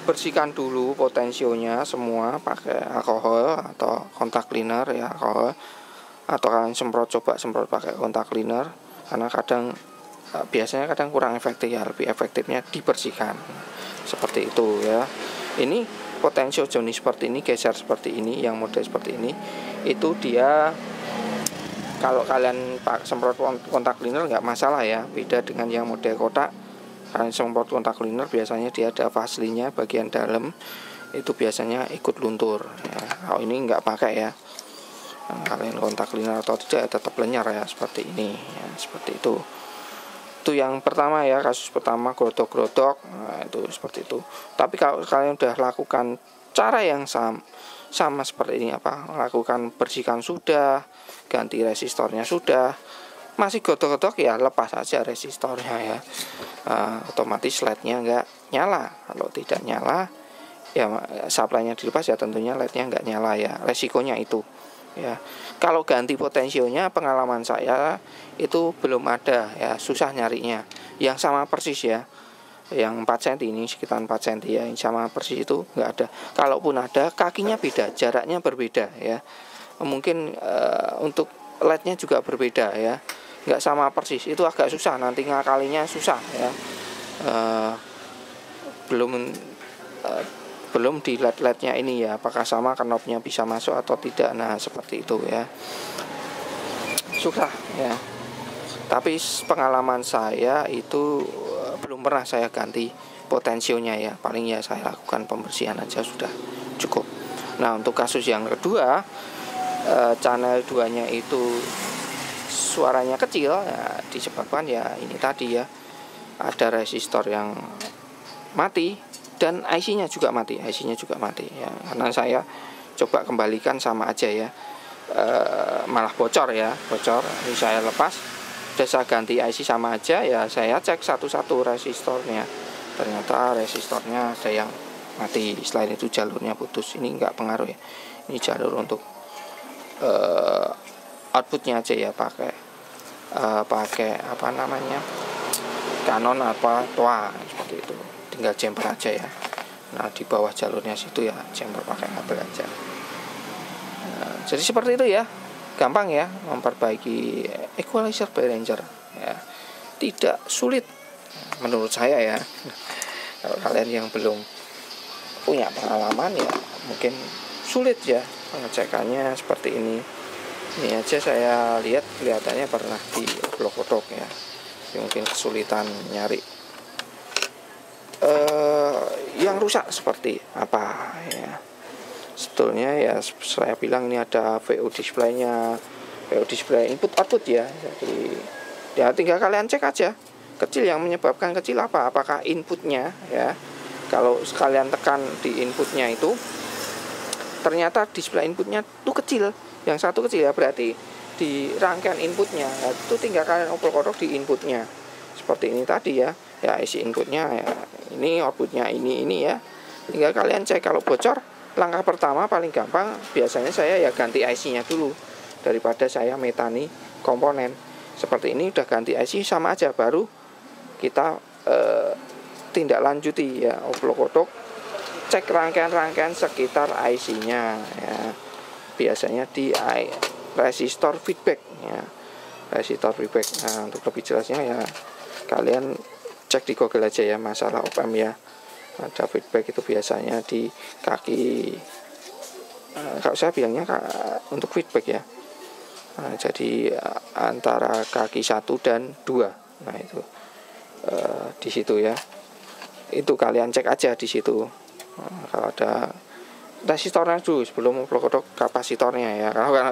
bersihkan dulu potensionya semua pakai alkohol atau kontak cleaner ya, alkohol. atau kalian coba semprot pakai kontak cleaner, karena biasanya kadang kurang efektif ya, lebih efektifnya dibersihkan seperti itu ya. Ini potensio jenis seperti ini, geser seperti ini, yang model seperti ini, itu dia kalau kalian semprot kontak cleaner nggak masalah ya. Beda dengan yang model kotak, kalian semprot kontak cleaner biasanya dia ada vaselinnya bagian dalam, itu biasanya ikut luntur ya. Kalau ini nggak pakai ya, kalian kontak cleaner atau tidak tetap lenyar ya, seperti ini ya, seperti itu. Itu yang pertama ya, kasus pertama grodok-grodok, nah itu seperti itu. Tapi kalau kalian udah lakukan cara yang sama seperti ini, lakukan bersihkan sudah, ganti resistornya sudah, masih grodok-grodok ya lepas aja resistornya ya. Otomatis LED-nya nggak nyala. Kalau tidak nyala ya supply-nya dilepas ya, tentunya LED-nya nggak nyala ya, resikonya itu ya. Kalau ganti potensionya, pengalaman saya itu belum ada ya, susah nyarinya. Yang sama persis ya, yang 4 cm ini sekitar 4 cm ya, yang sama persis itu nggak ada. Kalaupun ada, kakinya beda, jaraknya berbeda ya. Mungkin untuk LED-nya juga berbeda ya, nggak sama persis. Itu agak susah, nanti ngakalinya susah ya. Belum di LED-nya ini ya, apakah sama knopnya bisa masuk atau tidak. Nah seperti itu ya, susah ya. Tapi pengalaman saya itu belum pernah saya ganti potensionya ya, paling ya saya lakukan pembersihan aja sudah cukup. Nah untuk kasus yang kedua, channel 2 nya itu suaranya kecil ya, disebabkan ya ini tadi ya, ada resistor yang mati dan IC-nya juga mati, ya. Karena saya coba kembalikan sama aja ya, malah bocor. Ini saya lepas, udah saya ganti IC sama aja ya, saya cek satu-satu resistornya, ternyata resistornya ada yang mati. Selain itu jalurnya putus. Ini nggak pengaruh ya, ini jalur untuk outputnya aja ya, pakai apa namanya, Canon TOA seperti itu, tinggal jumper aja ya. Nah di bawah jalurnya situ ya jumper pakai kabel aja. Nah, jadi seperti itu ya, gampang ya memperbaiki equalizer Behringer ya, tidak sulit menurut saya ya. Kalau kalian yang belum punya pengalaman ya mungkin sulit ya pengecekannya seperti ini. Ini aja saya lihat kelihatannya pernah di blok-blok ya, mungkin kesulitan nyari yang rusak seperti apa ya. Sebetulnya ya saya bilang ini ada VO displaynya, VO display input output ya. Jadi ya tinggal kalian cek aja, kecil yang menyebabkan kecil apakah inputnya ya. Kalau sekalian tekan di inputnya itu ternyata display inputnya itu kecil, yang satu kecil ya, berarti di rangkaian inputnya ya, itu tinggal kalian oprek-oprek di inputnya seperti ini tadi ya, isi inputnya ya, ini outputnya ini ya, tinggal kalian cek. Kalau bocor, langkah pertama paling gampang biasanya saya ya ganti IC-nya dulu daripada saya metani komponen. Seperti ini udah ganti IC sama aja, baru kita tindak lanjuti ya, oprek-oprek cek rangkaian-rangkaian sekitar IC-nya ya. Biasanya di resistor feedback ya, resistor feedback. Nah untuk lebih jelasnya ya kalian cek di Google aja ya, masalah op-amp ya, ada feedback itu biasanya di kaki, kalau saya bilangnya untuk feedback ya. Nah, jadi antara kaki 1 dan 2, nah itu di situ ya, itu kalian cek aja di situ. Nah, kalau ada resistornya dulu sebelum blok kapasitornya ya, karena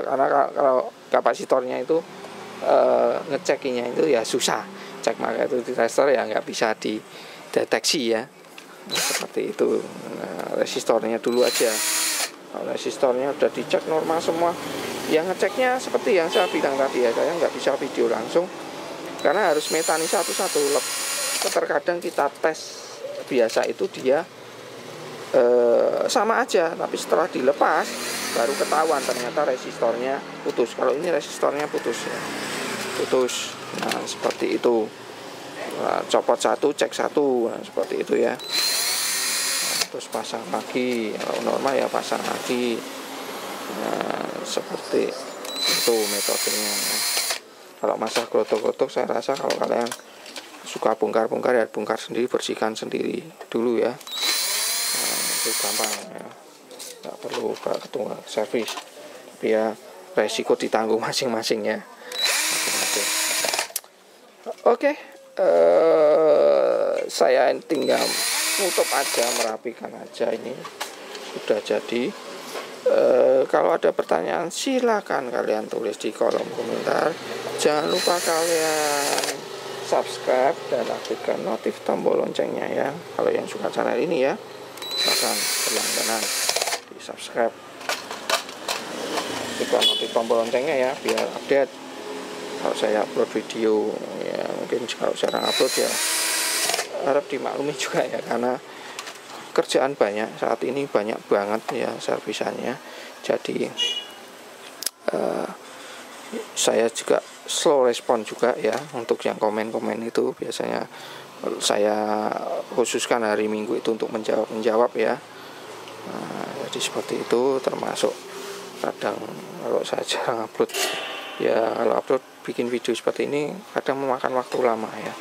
kalau kapasitornya itu ngecekinya itu ya susah, cek maka itu di resistor ya nggak bisa dideteksi ya. Nah, seperti itu. Nah, resistornya dulu aja. Kalau resistornya udah dicek normal semua, yang ngeceknya seperti yang saya bilang tadi ya, saya nggak bisa video langsung karena harus metani satu-satu. Terkadang kita tes biasa itu dia sama aja, tapi setelah dilepas baru ketahuan ternyata resistornya putus. Kalau ini resistornya putus ya, putus. Nah seperti itu. Nah, copot satu, cek satu, nah, seperti itu ya. Nah, terus pasang lagi, kalau normal ya pasang lagi. Nah seperti itu metodenya ya. Kalau masalah klotok-klotok saya rasa kalau kalian suka bongkar-bongkar ya bongkar sendiri, bersihkan sendiri dulu ya. Nah, itu gampang ya, nggak perlu ke tukang servis, tapi ya resiko ditanggung masing-masing ya. Oke, saya tinggal nutup aja, merapikan aja, ini sudah jadi. Kalau ada pertanyaan silakan kalian tulis di kolom komentar. Jangan lupa kalian subscribe dan aktifkan notif tombol loncengnya ya. Kalau yang suka channel ini ya, silahkan berlangganan di subscribe, aktifkan notif tombol loncengnya ya biar update kalau saya upload video ya. Mungkin kalau jarang upload ya harap dimaklumi juga ya, karena kerjaan banyak saat ini, banyak banget ya servisannya. Jadi saya juga slow respon juga ya. Untuk yang komen-komen itu biasanya saya khususkan hari Minggu itu untuk menjawab ya. Jadi seperti itu, termasuk kadang kalau saya jarang upload ya, kalau upload bikin video seperti ini kadang memakan waktu lama ya.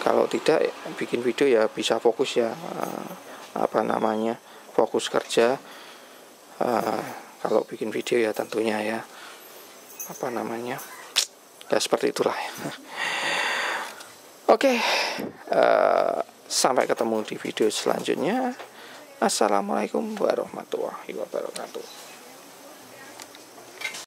Kalau tidak bikin video ya bisa fokus ya, fokus kerja. Kalau bikin video ya tentunya ya ya seperti itulah ya. Oke, sampai ketemu di video selanjutnya. Assalamualaikum warahmatullahi wabarakatuh.